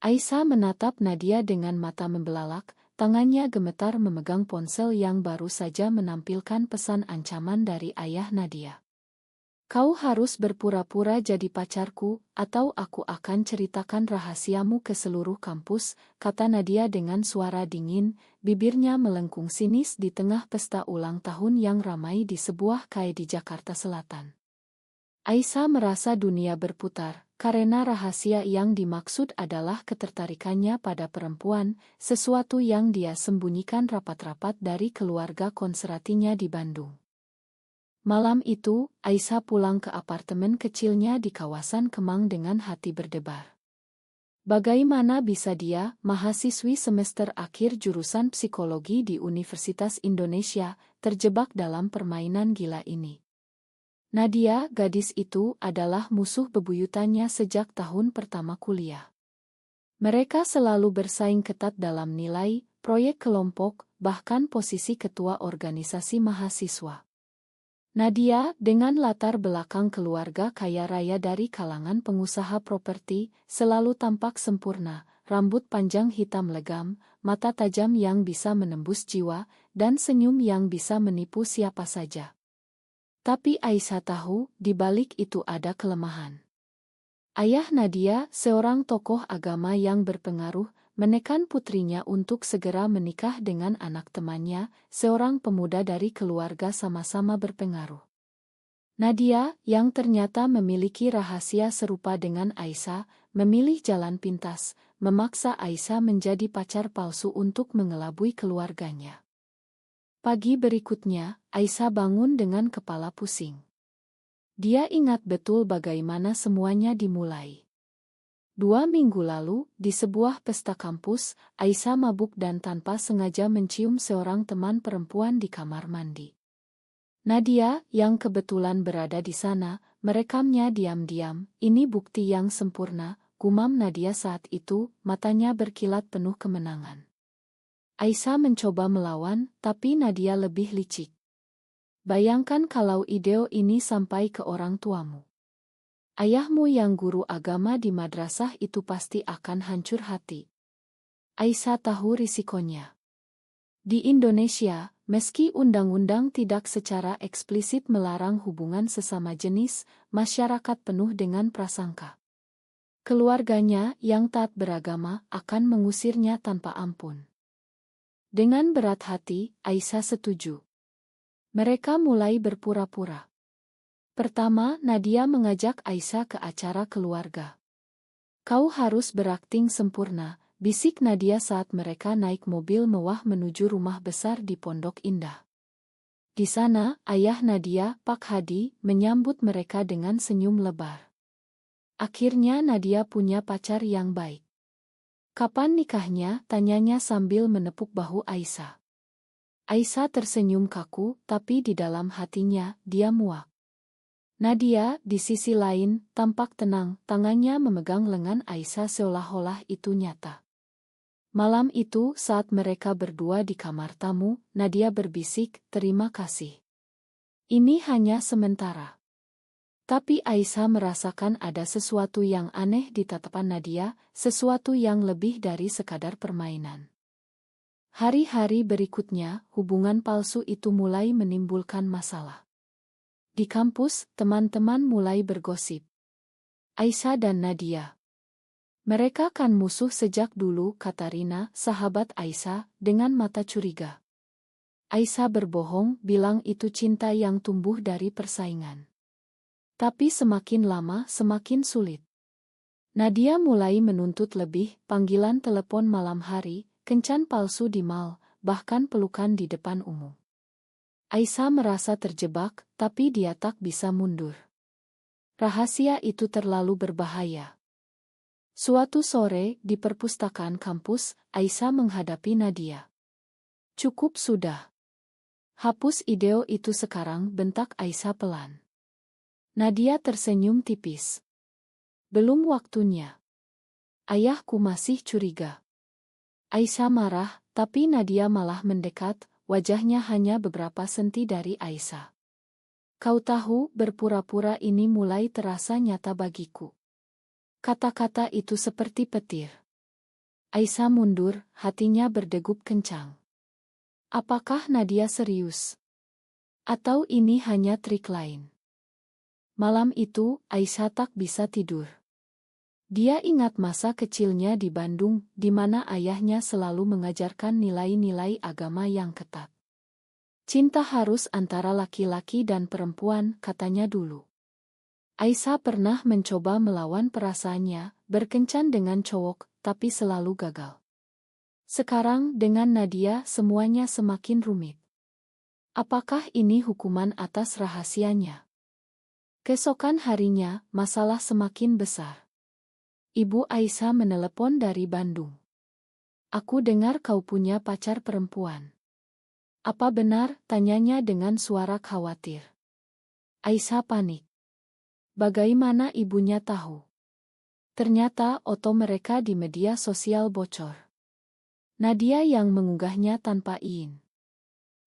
Aisyah menatap Nadia dengan mata membelalak, tangannya gemetar memegang ponsel yang baru saja menampilkan pesan ancaman dari ayah Nadia. Kau harus berpura-pura jadi pacarku, atau aku akan ceritakan rahasiamu ke seluruh kampus, kata Nadia dengan suara dingin, bibirnya melengkung sinis di tengah pesta ulang tahun yang ramai di sebuah cafe di Jakarta Selatan. Aisyah merasa dunia berputar, karena rahasia yang dimaksud adalah ketertarikannya pada perempuan, sesuatu yang dia sembunyikan rapat-rapat dari keluarga konseratinya di Bandung. Malam itu, Aisyah pulang ke apartemen kecilnya di kawasan Kemang dengan hati berdebar. Bagaimana bisa dia, mahasiswi semester akhir jurusan psikologi di Universitas Indonesia, terjebak dalam permainan gila ini? Nadia, gadis itu, adalah musuh bebuyutannya sejak tahun pertama kuliah. Mereka selalu bersaing ketat dalam nilai, proyek kelompok, bahkan posisi ketua organisasi mahasiswa. Nadia, dengan latar belakang keluarga kaya raya dari kalangan pengusaha properti, selalu tampak sempurna, rambut panjang hitam legam, mata tajam yang bisa menembus jiwa, dan senyum yang bisa menipu siapa saja. Tapi Aisyah tahu, di balik itu ada kelemahan. Ayah Nadia, seorang tokoh agama yang berpengaruh, menekan putrinya untuk segera menikah dengan anak temannya, seorang pemuda dari keluarga sama-sama berpengaruh. Nadia, yang ternyata memiliki rahasia serupa dengan Aisyah, memilih jalan pintas, memaksa Aisyah menjadi pacar palsu untuk mengelabui keluarganya. Pagi berikutnya, Aisyah bangun dengan kepala pusing. Dia ingat betul bagaimana semuanya dimulai. 2 minggu lalu, di sebuah pesta kampus, Aisyah mabuk dan tanpa sengaja mencium seorang teman perempuan di kamar mandi. Nadia, yang kebetulan berada di sana, merekamnya diam-diam. Ini bukti yang sempurna, gumam Nadia saat itu, matanya berkilat penuh kemenangan. Aisyah mencoba melawan, tapi Nadia lebih licik. Bayangkan kalau video ini sampai ke orang tuamu. Ayahmu yang guru agama di madrasah itu pasti akan hancur hati. Aisyah tahu risikonya. Di Indonesia, meski undang-undang tidak secara eksplisit melarang hubungan sesama jenis, masyarakat penuh dengan prasangka. Keluarganya yang taat beragama akan mengusirnya tanpa ampun. Dengan berat hati, Aisyah setuju. Mereka mulai berpura-pura. Pertama, Nadia mengajak Aisyah ke acara keluarga. Kau harus berakting sempurna, bisik Nadia saat mereka naik mobil mewah menuju rumah besar di Pondok Indah. Di sana, ayah Nadia, Pak Hadi, menyambut mereka dengan senyum lebar. Akhirnya Nadia punya pacar yang baik. Kapan nikahnya? Tanyanya sambil menepuk bahu Aisyah. Aisyah tersenyum kaku, tapi di dalam hatinya, dia muak. Nadia, di sisi lain, tampak tenang, tangannya memegang lengan Aisyah seolah-olah itu nyata. Malam itu, saat mereka berdua di kamar tamu, Nadia berbisik, "Terima kasih. Ini hanya sementara." Tapi Aisyah merasakan ada sesuatu yang aneh di tatapan Nadia, sesuatu yang lebih dari sekadar permainan. Hari-hari berikutnya, hubungan palsu itu mulai menimbulkan masalah. Di kampus, teman-teman mulai bergosip. Aisyah dan Nadia. Mereka kan musuh sejak dulu, kata Rina, sahabat Aisyah, dengan mata curiga. Aisyah berbohong, bilang itu cinta yang tumbuh dari persaingan. Tapi semakin lama, semakin sulit. Nadia mulai menuntut lebih, panggilan telepon malam hari, kencan palsu di mal, bahkan pelukan di depan umum. Aisyah merasa terjebak, tapi dia tak bisa mundur. Rahasia itu terlalu berbahaya. Suatu sore, di perpustakaan kampus, Aisyah menghadapi Nadia. "Cukup sudah. Hapus video itu sekarang," bentak Aisyah pelan. Nadia tersenyum tipis. "Belum waktunya. Ayahku masih curiga." Aisyah marah, tapi Nadia malah mendekat, wajahnya hanya beberapa senti dari Aisyah. "Kau tahu, berpura-pura ini mulai terasa nyata bagiku." Kata-kata itu seperti petir. Aisyah mundur, hatinya berdegup kencang. Apakah Nadia serius? Atau ini hanya trik lain? Malam itu, Aisyah tak bisa tidur. Dia ingat masa kecilnya di Bandung, di mana ayahnya selalu mengajarkan nilai-nilai agama yang ketat. Cinta harus antara laki-laki dan perempuan, katanya dulu. Aisyah pernah mencoba melawan perasaannya, berkencan dengan cowok, tapi selalu gagal. Sekarang dengan Nadia semuanya semakin rumit. Apakah ini hukuman atas rahasianya? Keesokan harinya, masalah semakin besar. Ibu Aisyah menelepon dari Bandung. Aku dengar kau punya pacar perempuan. Apa benar? Tanyanya dengan suara khawatir. Aisyah panik. Bagaimana ibunya tahu? Ternyata foto mereka di media sosial bocor. Nadia yang mengunggahnya tanpa izin.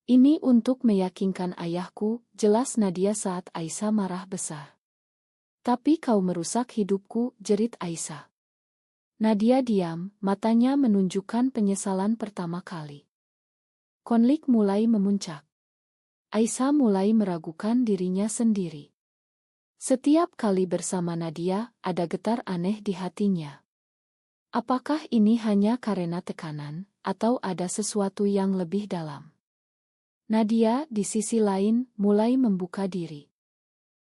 Ini untuk meyakinkan ayahku, jelas Nadia saat Aisyah marah besar. Tapi kau merusak hidupku, jerit Aisyah. Nadia diam, matanya menunjukkan penyesalan pertama kali. Konflik mulai memuncak. Aisyah mulai meragukan dirinya sendiri. Setiap kali bersama Nadia, ada getar aneh di hatinya. Apakah ini hanya karena tekanan, atau ada sesuatu yang lebih dalam? Nadia, di sisi lain, mulai membuka diri.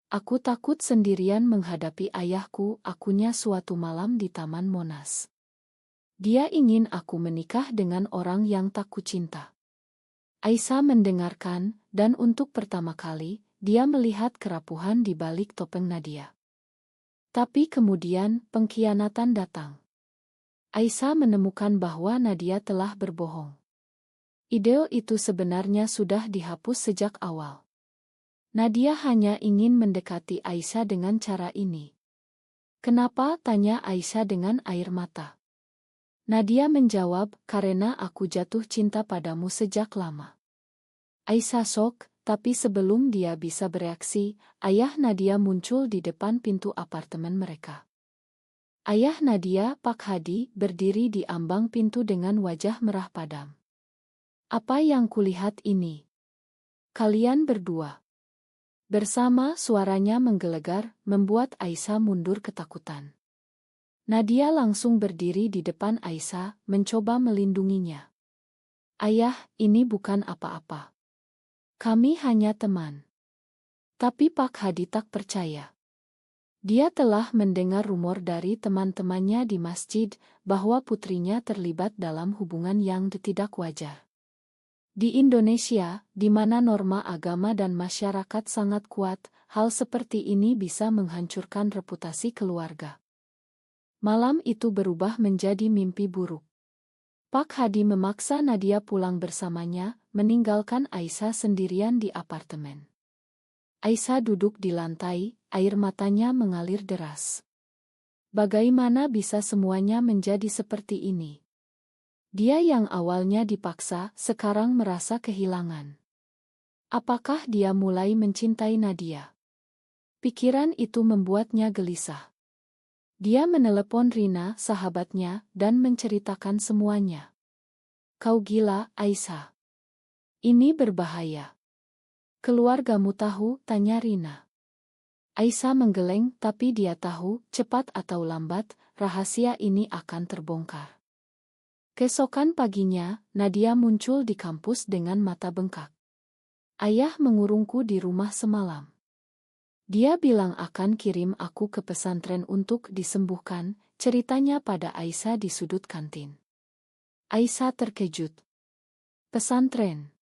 Aku takut sendirian menghadapi ayahku, akunya suatu malam di Taman Monas. Dia ingin aku menikah dengan orang yang tak kucinta. Aisyah mendengarkan, dan untuk pertama kali, dia melihat kerapuhan di balik topeng Nadia. Tapi kemudian, pengkhianatan datang. Aisyah menemukan bahwa Nadia telah berbohong. Ide itu sebenarnya sudah dihapus sejak awal. Nadia hanya ingin mendekati Aisyah dengan cara ini. Kenapa? Tanya Aisyah dengan air mata. Nadia menjawab, karena aku jatuh cinta padamu sejak lama. Aisyah shock, tapi sebelum dia bisa bereaksi, ayah Nadia muncul di depan pintu apartemen mereka. Ayah Nadia, Pak Hadi, berdiri di ambang pintu dengan wajah merah padam. Apa yang kulihat ini? Kalian berdua. Bersama suaranya menggelegar, membuat Aisyah mundur ketakutan. Nadia langsung berdiri di depan Aisyah, mencoba melindunginya. Ayah, ini bukan apa-apa. Kami hanya teman. Tapi Pak Hadi tak percaya. Dia telah mendengar rumor dari teman-temannya di masjid bahwa putrinya terlibat dalam hubungan yang tidak wajar. Di Indonesia, di mana norma agama dan masyarakat sangat kuat, hal seperti ini bisa menghancurkan reputasi keluarga. Malam itu berubah menjadi mimpi buruk. Pak Hadi memaksa Nadia pulang bersamanya, meninggalkan Aisyah sendirian di apartemen. Aisyah duduk di lantai, air matanya mengalir deras. Bagaimana bisa semuanya menjadi seperti ini? Dia yang awalnya dipaksa, sekarang merasa kehilangan. Apakah dia mulai mencintai Nadia? Pikiran itu membuatnya gelisah. Dia menelepon Rina, sahabatnya, dan menceritakan semuanya. Kau gila, Aisyah. Ini berbahaya. Keluargamu tahu? Tanya Rina. Aisyah menggeleng, tapi dia tahu, cepat atau lambat, rahasia ini akan terbongkar. Keesokan paginya, Nadia muncul di kampus dengan mata bengkak. Ayah mengurungku di rumah semalam. Dia bilang akan kirim aku ke pesantren untuk disembuhkan, ceritanya pada Aisyah di sudut kantin. Aisyah terkejut. Pesantren.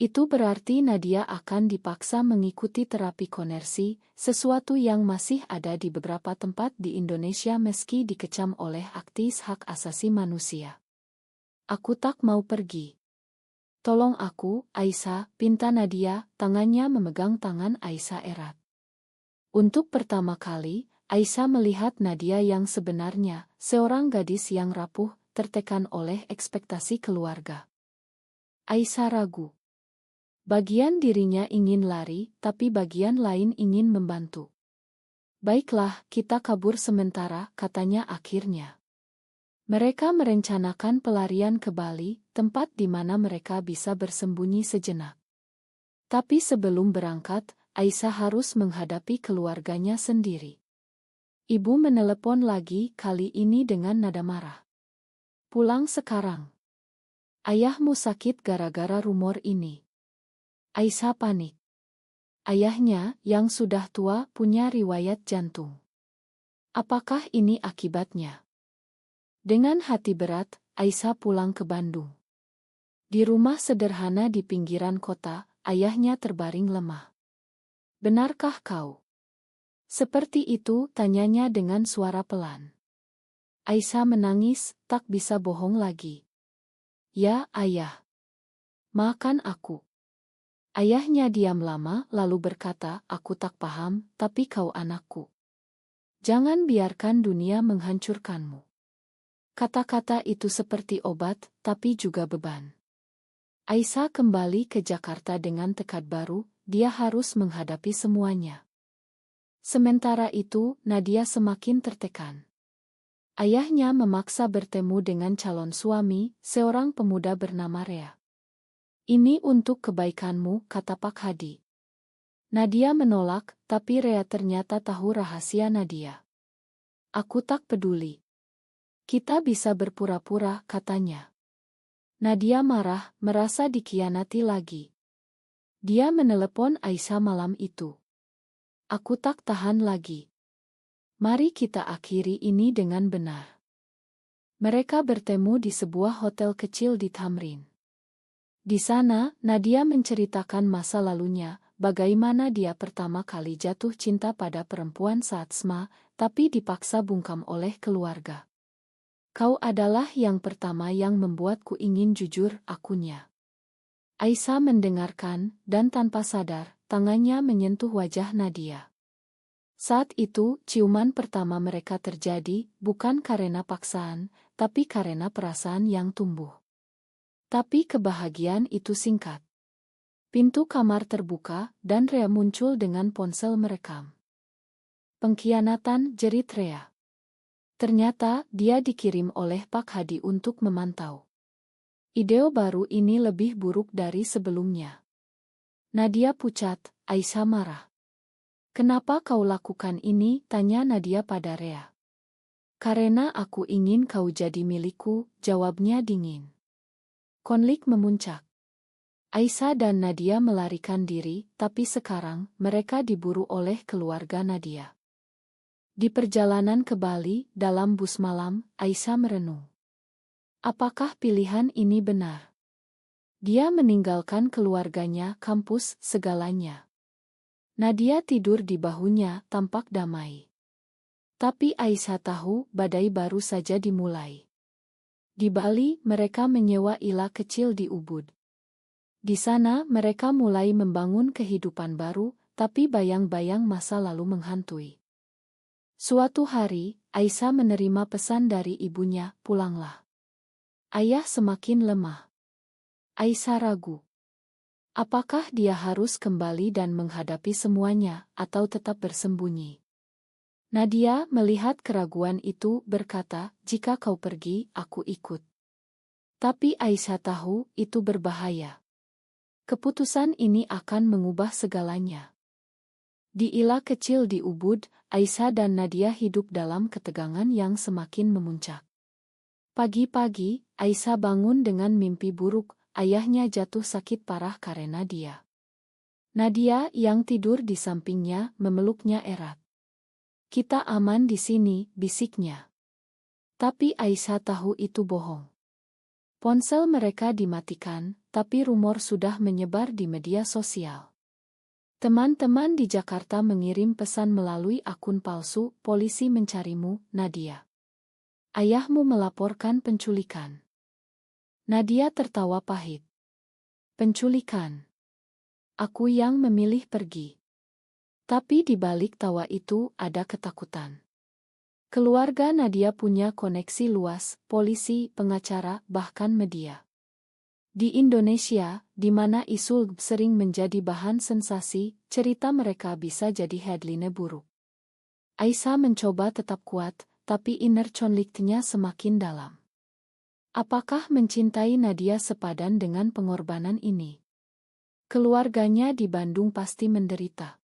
Itu berarti Nadia akan dipaksa mengikuti terapi konversi, sesuatu yang masih ada di beberapa tempat di Indonesia meski dikecam oleh aktivis hak asasi manusia. Aku tak mau pergi. Tolong aku, Aisyah, pinta Nadia, tangannya memegang tangan Aisyah erat. Untuk pertama kali, Aisyah melihat Nadia yang sebenarnya, seorang gadis yang rapuh, tertekan oleh ekspektasi keluarga. Aisyah ragu. Bagian dirinya ingin lari, tapi bagian lain ingin membantu. Baiklah, kita kabur sementara, katanya akhirnya. Mereka merencanakan pelarian ke Bali, tempat di mana mereka bisa bersembunyi sejenak. Tapi sebelum berangkat, Aisyah harus menghadapi keluarganya sendiri. Ibu menelepon lagi, kali ini dengan nada marah. "Pulang sekarang. Ayahmu sakit gara-gara rumor ini." Aisyah panik. Ayahnya, yang sudah tua, punya riwayat jantung. Apakah ini akibatnya? Dengan hati berat, Aisyah pulang ke Bandung. Di rumah sederhana di pinggiran kota, ayahnya terbaring lemah. "Benarkah kau?" "Seperti itu," tanyanya dengan suara pelan. Aisyah menangis, tak bisa bohong lagi. "Ya, Ayah. Maafkan aku." Ayahnya diam lama, lalu berkata, "Aku tak paham, tapi kau anakku. Jangan biarkan dunia menghancurkanmu." Kata-kata itu seperti obat, tapi juga beban. Aisyah kembali ke Jakarta dengan tekad baru, dia harus menghadapi semuanya. Sementara itu, Nadia semakin tertekan. Ayahnya memaksa bertemu dengan calon suami, seorang pemuda bernama Rea. "Ini untuk kebaikanmu," kata Pak Hadi. Nadia menolak, tapi Rea ternyata tahu rahasia Nadia. "Aku tak peduli. Kita bisa berpura-pura," katanya. Nadia marah, merasa dikhianati lagi. Dia menelepon Aisyah malam itu. "Aku tak tahan lagi. Mari kita akhiri ini dengan benar." Mereka bertemu di sebuah hotel kecil di Tamrin. Di sana, Nadia menceritakan masa lalunya, bagaimana dia pertama kali jatuh cinta pada perempuan saat SMA, tapi dipaksa bungkam oleh keluarga. "Kau adalah yang pertama yang membuatku ingin jujur," akunya. Aisyah mendengarkan, dan tanpa sadar, tangannya menyentuh wajah Nadia. Saat itu, ciuman pertama mereka terjadi, bukan karena paksaan, tapi karena perasaan yang tumbuh. Tapi kebahagiaan itu singkat. Pintu kamar terbuka, dan Rea muncul dengan ponsel merekam. "Pengkhianatan," jerit Rea. Ternyata, dia dikirim oleh Pak Hadi untuk memantau. Ide baru ini lebih buruk dari sebelumnya. Nadia pucat, Aisyah marah. "Kenapa kau lakukan ini?" tanya Nadia pada Rea. "Karena aku ingin kau jadi milikku," jawabnya dingin. Konflik memuncak. Aisyah dan Nadia melarikan diri, tapi sekarang mereka diburu oleh keluarga Nadia. Di perjalanan ke Bali, dalam bus malam, Aisyah merenung. Apakah pilihan ini benar? Dia meninggalkan keluarganya, kampus, segalanya. Nadia tidur di bahunya, tampak damai. Tapi Aisyah tahu badai baru saja dimulai. Di Bali, mereka menyewa ila kecil di Ubud. Di sana, mereka mulai membangun kehidupan baru, tapi bayang-bayang masa lalu menghantui. Suatu hari, Aisyah menerima pesan dari ibunya, "Pulanglah." Ayah semakin lemah. Aisyah ragu. Apakah dia harus kembali dan menghadapi semuanya, atau tetap bersembunyi? Nadia melihat keraguan itu, berkata, "Jika kau pergi, aku ikut." Tapi Aisyah tahu itu berbahaya. Keputusan ini akan mengubah segalanya. Di ila kecil di Ubud, Aisyah dan Nadia hidup dalam ketegangan yang semakin memuncak. Pagi-pagi, Aisyah bangun dengan mimpi buruk, ayahnya jatuh sakit parah karena dia. Nadia yang tidur di sampingnya memeluknya erat. "Kita aman di sini," bisiknya. Tapi Aisyah tahu itu bohong. Ponsel mereka dimatikan, tapi rumor sudah menyebar di media sosial. Teman-teman di Jakarta mengirim pesan melalui akun palsu, "Polisi mencarimu, Nadia. Ayahmu melaporkan penculikan." Nadia tertawa pahit. "Penculikan? Aku yang memilih pergi." Tapi di balik tawa itu ada ketakutan. Keluarga Nadia punya koneksi luas, polisi, pengacara, bahkan media. Di Indonesia, di mana isu sering menjadi bahan sensasi, cerita mereka bisa jadi headline buruk. Aisyah mencoba tetap kuat, tapi inner conflict-nya semakin dalam. Apakah mencintai Nadia sepadan dengan pengorbanan ini? Keluarganya di Bandung pasti menderita.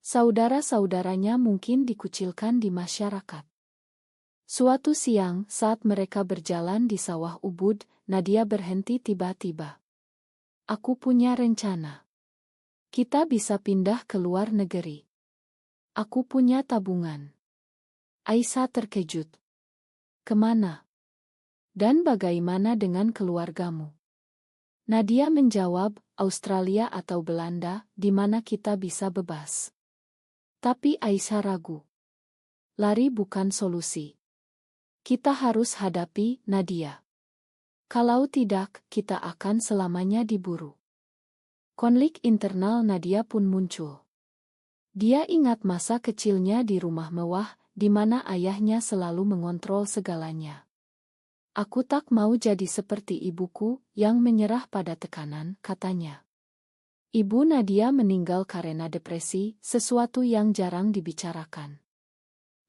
Saudara-saudaranya mungkin dikucilkan di masyarakat. Suatu siang, saat mereka berjalan di sawah Ubud, Nadia berhenti tiba-tiba. Aku punya rencana. Kita bisa pindah ke luar negeri. Aku punya tabungan. Aisyah terkejut. Kemana? Dan bagaimana dengan keluargamu? Nadia menjawab, Australia atau Belanda, di mana kita bisa bebas. Tapi Aisyah ragu. Lari bukan solusi. Kita harus hadapi Nadia. Kalau tidak, kita akan selamanya diburu. Konflik internal Nadia pun muncul. Dia ingat masa kecilnya di rumah mewah, di mana ayahnya selalu mengontrol segalanya. Aku tak mau jadi seperti ibuku yang menyerah pada tekanan, katanya. Ibu Nadia meninggal karena depresi, sesuatu yang jarang dibicarakan.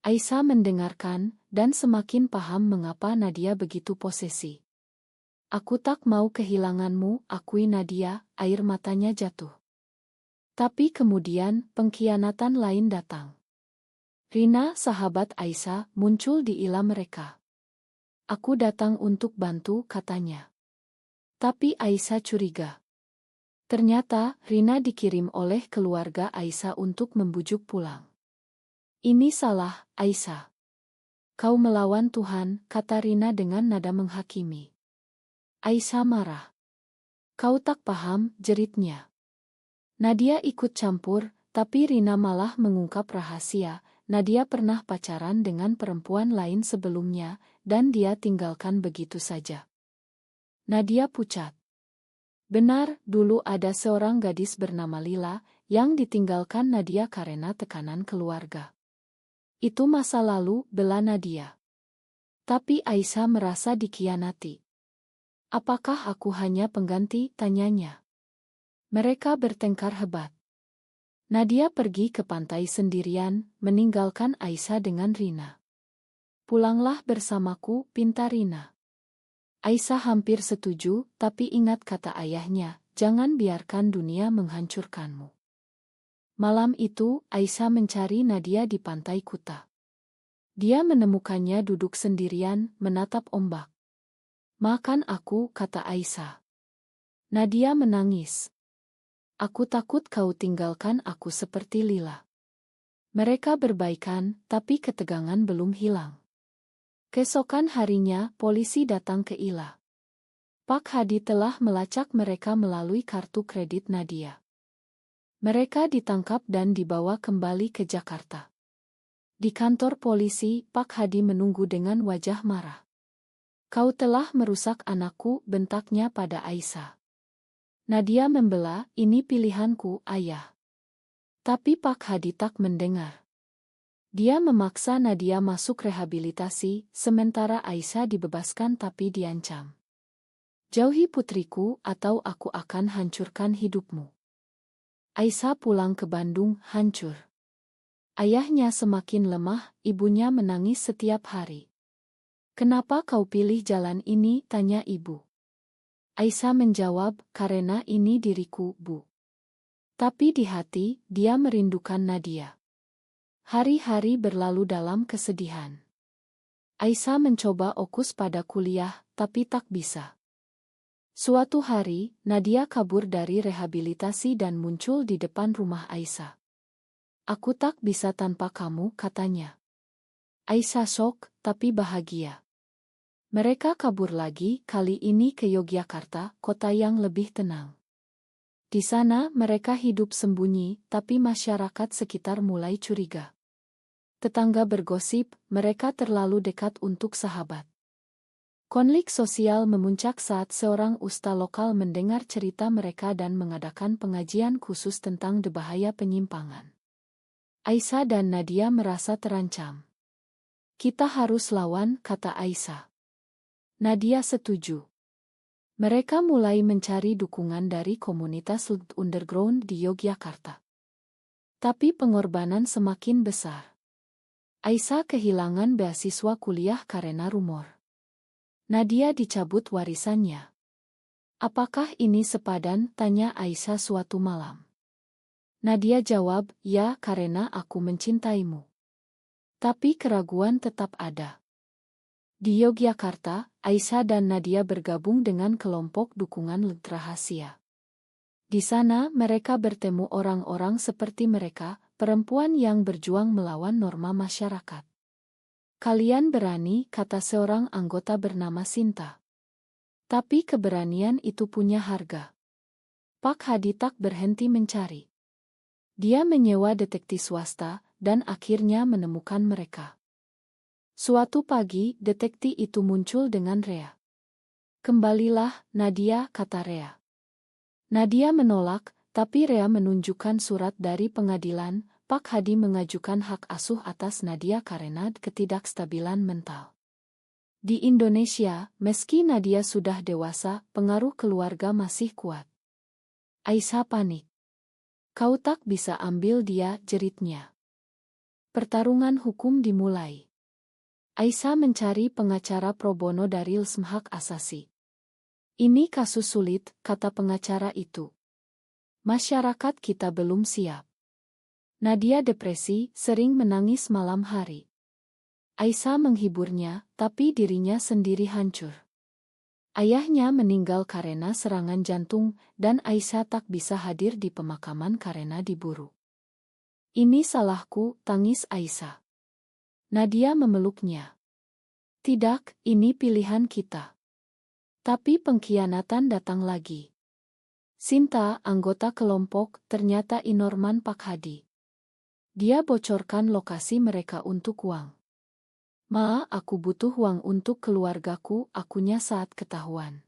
Aisyah mendengarkan, dan semakin paham mengapa Nadia begitu posesi. Aku tak mau kehilanganmu, akui Nadia, air matanya jatuh. Tapi kemudian, pengkhianatan lain datang. Rina, sahabat Aisyah, muncul di ila mereka. Aku datang untuk bantu, katanya. Tapi Aisyah curiga. Ternyata, Rina dikirim oleh keluarga Aisyah untuk membujuk pulang. Ini salah, Aisyah. Kau melawan Tuhan, kata Rina dengan nada menghakimi. Aisyah marah. Kau tak paham, jeritnya. Nadia ikut campur, tapi Rina malah mengungkap rahasia. Nadia pernah pacaran dengan perempuan lain sebelumnya, dan dia tinggalkan begitu saja. Nadia pucat. Benar, dulu ada seorang gadis bernama Lila, yang ditinggalkan Nadia karena tekanan keluarga. Itu masa lalu, bela Nadia. Tapi Aisyah merasa dikhianati. Apakah aku hanya pengganti, tanyanya. Mereka bertengkar hebat. Nadia pergi ke pantai sendirian, meninggalkan Aisyah dengan Rina. Pulanglah bersamaku, pinta Rina. Aisyah hampir setuju, tapi ingat kata ayahnya, jangan biarkan dunia menghancurkanmu. Malam itu, Aisyah mencari Nadia di pantai Kuta. Dia menemukannya duduk sendirian, menatap ombak. Makan aku, kata Aisyah. Nadia menangis. Aku takut kau tinggalkan aku seperti Lila. Mereka berbaikan, tapi ketegangan belum hilang. Keesokan harinya, polisi datang ke Ila. Pak Hadi telah melacak mereka melalui kartu kredit Nadia. Mereka ditangkap dan dibawa kembali ke Jakarta. Di kantor polisi, Pak Hadi menunggu dengan wajah marah. Kau telah merusak anakku, bentaknya pada Aisyah. Nadia membela, ini pilihanku, ayah. Tapi Pak Hadi tak mendengar. Dia memaksa Nadia masuk rehabilitasi, sementara Aisyah dibebaskan tapi diancam. Jauhi putriku, atau aku akan hancurkan hidupmu. Aisyah pulang ke Bandung, hancur. Ayahnya semakin lemah, ibunya menangis setiap hari. Kenapa kau pilih jalan ini, tanya ibu. Aisyah menjawab, karena ini diriku, Bu. Tapi di hati, dia merindukan Nadia. Hari-hari berlalu dalam kesedihan. Aisyah mencoba fokus pada kuliah, tapi tak bisa. Suatu hari, Nadia kabur dari rehabilitasi dan muncul di depan rumah Aisyah. Aku tak bisa tanpa kamu, katanya. Aisyah syok, tapi bahagia. Mereka kabur lagi, kali ini ke Yogyakarta, kota yang lebih tenang. Di sana mereka hidup sembunyi, tapi masyarakat sekitar mulai curiga. Tetangga bergosip, mereka terlalu dekat untuk sahabat. Konflik sosial memuncak saat seorang ustaz lokal mendengar cerita mereka dan mengadakan pengajian khusus tentang bahaya penyimpangan. Aisyah dan Nadia merasa terancam. Kita harus lawan, kata Aisyah. Nadia setuju. Mereka mulai mencari dukungan dari komunitas underground di Yogyakarta. Tapi pengorbanan semakin besar. Aisyah kehilangan beasiswa kuliah karena rumor Nadia dicabut warisannya. Apakah ini sepadan? Tanya Aisyah suatu malam. Nadia jawab, ya karena aku mencintaimu. Tapi keraguan tetap ada. Di Yogyakarta, Aisyah dan Nadia bergabung dengan kelompok dukungan rahasia. Di sana mereka bertemu orang-orang seperti mereka, perempuan yang berjuang melawan norma masyarakat. Kalian berani, kata seorang anggota bernama Sinta. Tapi keberanian itu punya harga. Pak Hadi tak berhenti mencari. Dia menyewa detektif swasta, dan akhirnya menemukan mereka. Suatu pagi, detektif itu muncul dengan Rea. Kembalilah, Nadia, kata Rea. Nadia menolak, tapi Rea menunjukkan surat dari pengadilan. Pak Hadi mengajukan hak asuh atas Nadia karena ketidakstabilan mental. Di Indonesia, meski Nadia sudah dewasa, pengaruh keluarga masih kuat. Aisyah panik. Kau tak bisa ambil dia, jeritnya. Pertarungan hukum dimulai. Aisyah mencari pengacara pro bono dari LSM Hak Asasi. Ini kasus sulit, kata pengacara itu. Masyarakat kita belum siap. Nadia depresi, sering menangis malam hari. Aisyah menghiburnya, tapi dirinya sendiri hancur. Ayahnya meninggal karena serangan jantung, dan Aisyah tak bisa hadir di pemakaman karena diburu. Ini salahku, tangis Aisyah. Nadia memeluknya. Tidak, ini pilihan kita. Tapi pengkhianatan datang lagi. Sinta, anggota kelompok, ternyata inorman Pak Hadi. Dia bocorkan lokasi mereka untuk uang. Ma, aku butuh uang untuk keluargaku, akunya saat ketahuan.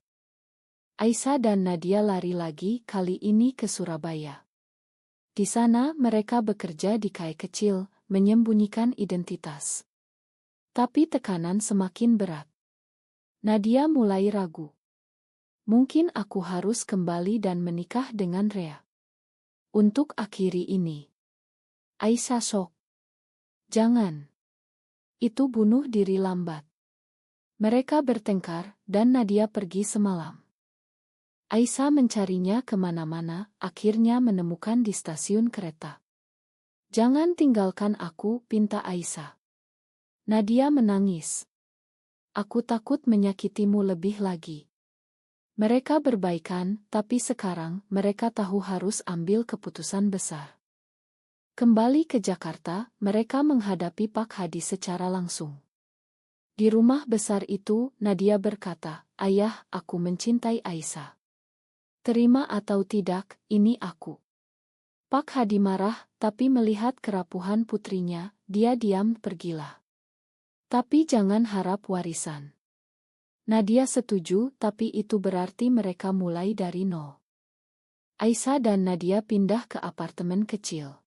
Aisyah dan Nadia lari lagi, kali ini ke Surabaya. Di sana mereka bekerja di KAI kecil, menyembunyikan identitas. Tapi tekanan semakin berat. Nadia mulai ragu. Mungkin aku harus kembali dan menikah dengan Rea. Untuk akhiri ini. Aisyah syok. Jangan. Itu bunuh diri lambat. Mereka bertengkar, dan Nadia pergi semalam. Aisyah mencarinya kemana-mana, akhirnya menemukan di stasiun kereta. Jangan tinggalkan aku, pinta Aisyah. Nadia menangis. Aku takut menyakitimu lebih lagi. Mereka berbaikan, tapi sekarang mereka tahu harus ambil keputusan besar. Kembali ke Jakarta, mereka menghadapi Pak Hadi secara langsung. Di rumah besar itu, Nadia berkata, Ayah, aku mencintai Aisyah. Terima atau tidak, ini aku. Pak Hadi marah, tapi melihat kerapuhan putrinya, dia diam, pergilah. Tapi jangan harap warisan. Nadia setuju, tapi itu berarti mereka mulai dari nol. Aisyah dan Nadia pindah ke apartemen kecil.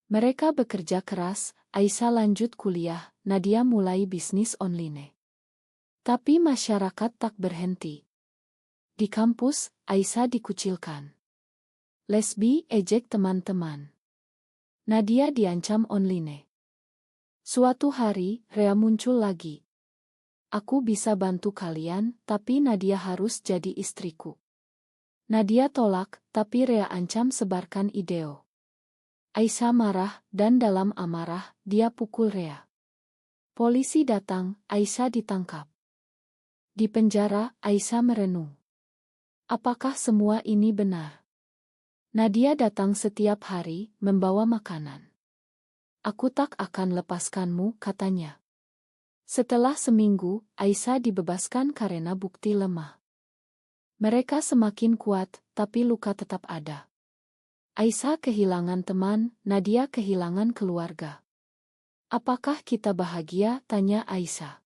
Mereka bekerja keras, Aisyah lanjut kuliah, Nadia mulai bisnis online. Tapi masyarakat tak berhenti. Di kampus, Aisyah dikucilkan. Lesbi, ejek teman-teman. Nadia diancam online. Suatu hari, Rea muncul lagi. Aku bisa bantu kalian, tapi Nadia harus jadi istriku. Nadia tolak, tapi Rea ancam sebarkan ideo. Aisyah marah, dan dalam amarah, dia pukul Rea. Polisi datang, Aisyah ditangkap. Di penjara, Aisyah merenung. Apakah semua ini benar? Nadia datang setiap hari, membawa makanan. Aku tak akan lepaskanmu, katanya. Setelah seminggu, Aisyah dibebaskan karena bukti lemah. Mereka semakin kuat, tapi luka tetap ada. Aisyah kehilangan teman, Nadia kehilangan keluarga. Apakah kita bahagia? Tanya Aisyah.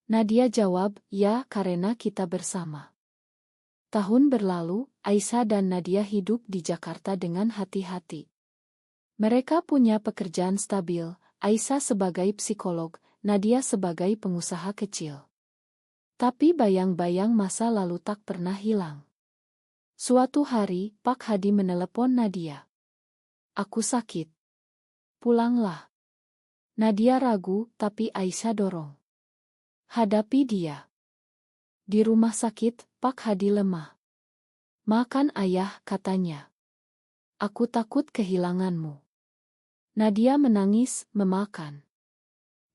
Nadia jawab, ya karena kita bersama. Tahun berlalu, Aisyah dan Nadia hidup di Jakarta dengan hati-hati. Mereka punya pekerjaan stabil, Aisyah sebagai psikolog, Nadia sebagai pengusaha kecil. Tapi bayang-bayang masa lalu tak pernah hilang. Suatu hari, Pak Hadi menelepon Nadia. Aku sakit. Pulanglah. Nadia ragu, tapi Aisyah dorong. Hadapi dia. Di rumah sakit, Pak Hadi lemah. Makan ayah, katanya. Aku takut kehilanganmu. Nadia menangis, memakan.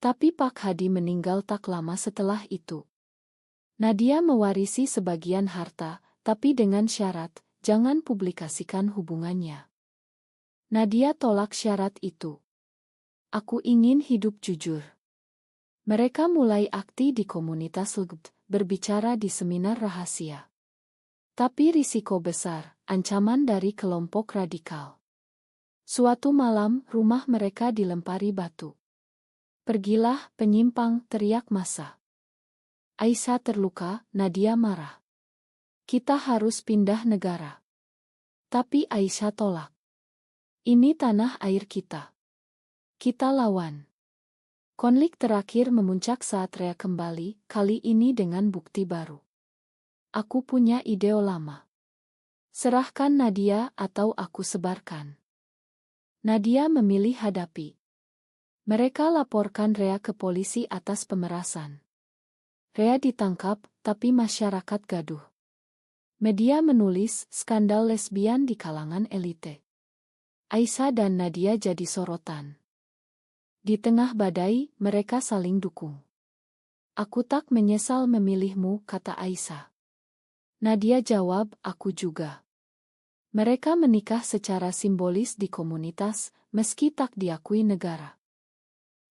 Tapi Pak Hadi meninggal tak lama setelah itu. Nadia mewarisi sebagian harta, tapi dengan syarat, jangan publikasikan hubungannya. Nadia tolak syarat itu. Aku ingin hidup jujur. Mereka mulai aktif di komunitas LGBT, berbicara di seminar rahasia. Tapi risiko besar, ancaman dari kelompok radikal. Suatu malam, rumah mereka dilempari batu. Pergilah, penyimpang, teriak massa. Aisyah terluka, Nadia marah. Kita harus pindah negara. Tapi Aisyah tolak. Ini tanah air kita. Kita lawan. Konflik terakhir memuncak saat Rea kembali, kali ini dengan bukti baru. Aku punya ide lama. Serahkan Nadia atau aku sebarkan. Nadia memilih hadapi. Mereka laporkan Rea ke polisi atas pemerasan. Rea ditangkap, tapi masyarakat gaduh. Media menulis skandal lesbian di kalangan elite. Aisyah dan Nadia jadi sorotan. Di tengah badai, mereka saling dukung. Aku tak menyesal memilihmu, kata Aisyah. Nadia jawab, aku juga. Mereka menikah secara simbolis di komunitas, meski tak diakui negara.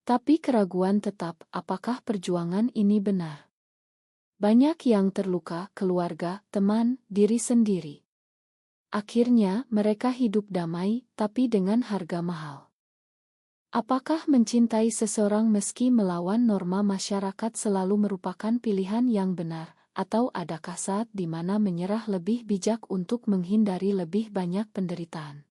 Tapi keraguan tetap, apakah perjuangan ini benar? Banyak yang terluka, keluarga, teman, diri sendiri. Akhirnya, mereka hidup damai, tapi dengan harga mahal. Apakah mencintai seseorang meski melawan norma masyarakat selalu merupakan pilihan yang benar, atau adakah saat di mana menyerah lebih bijak untuk menghindari lebih banyak penderitaan?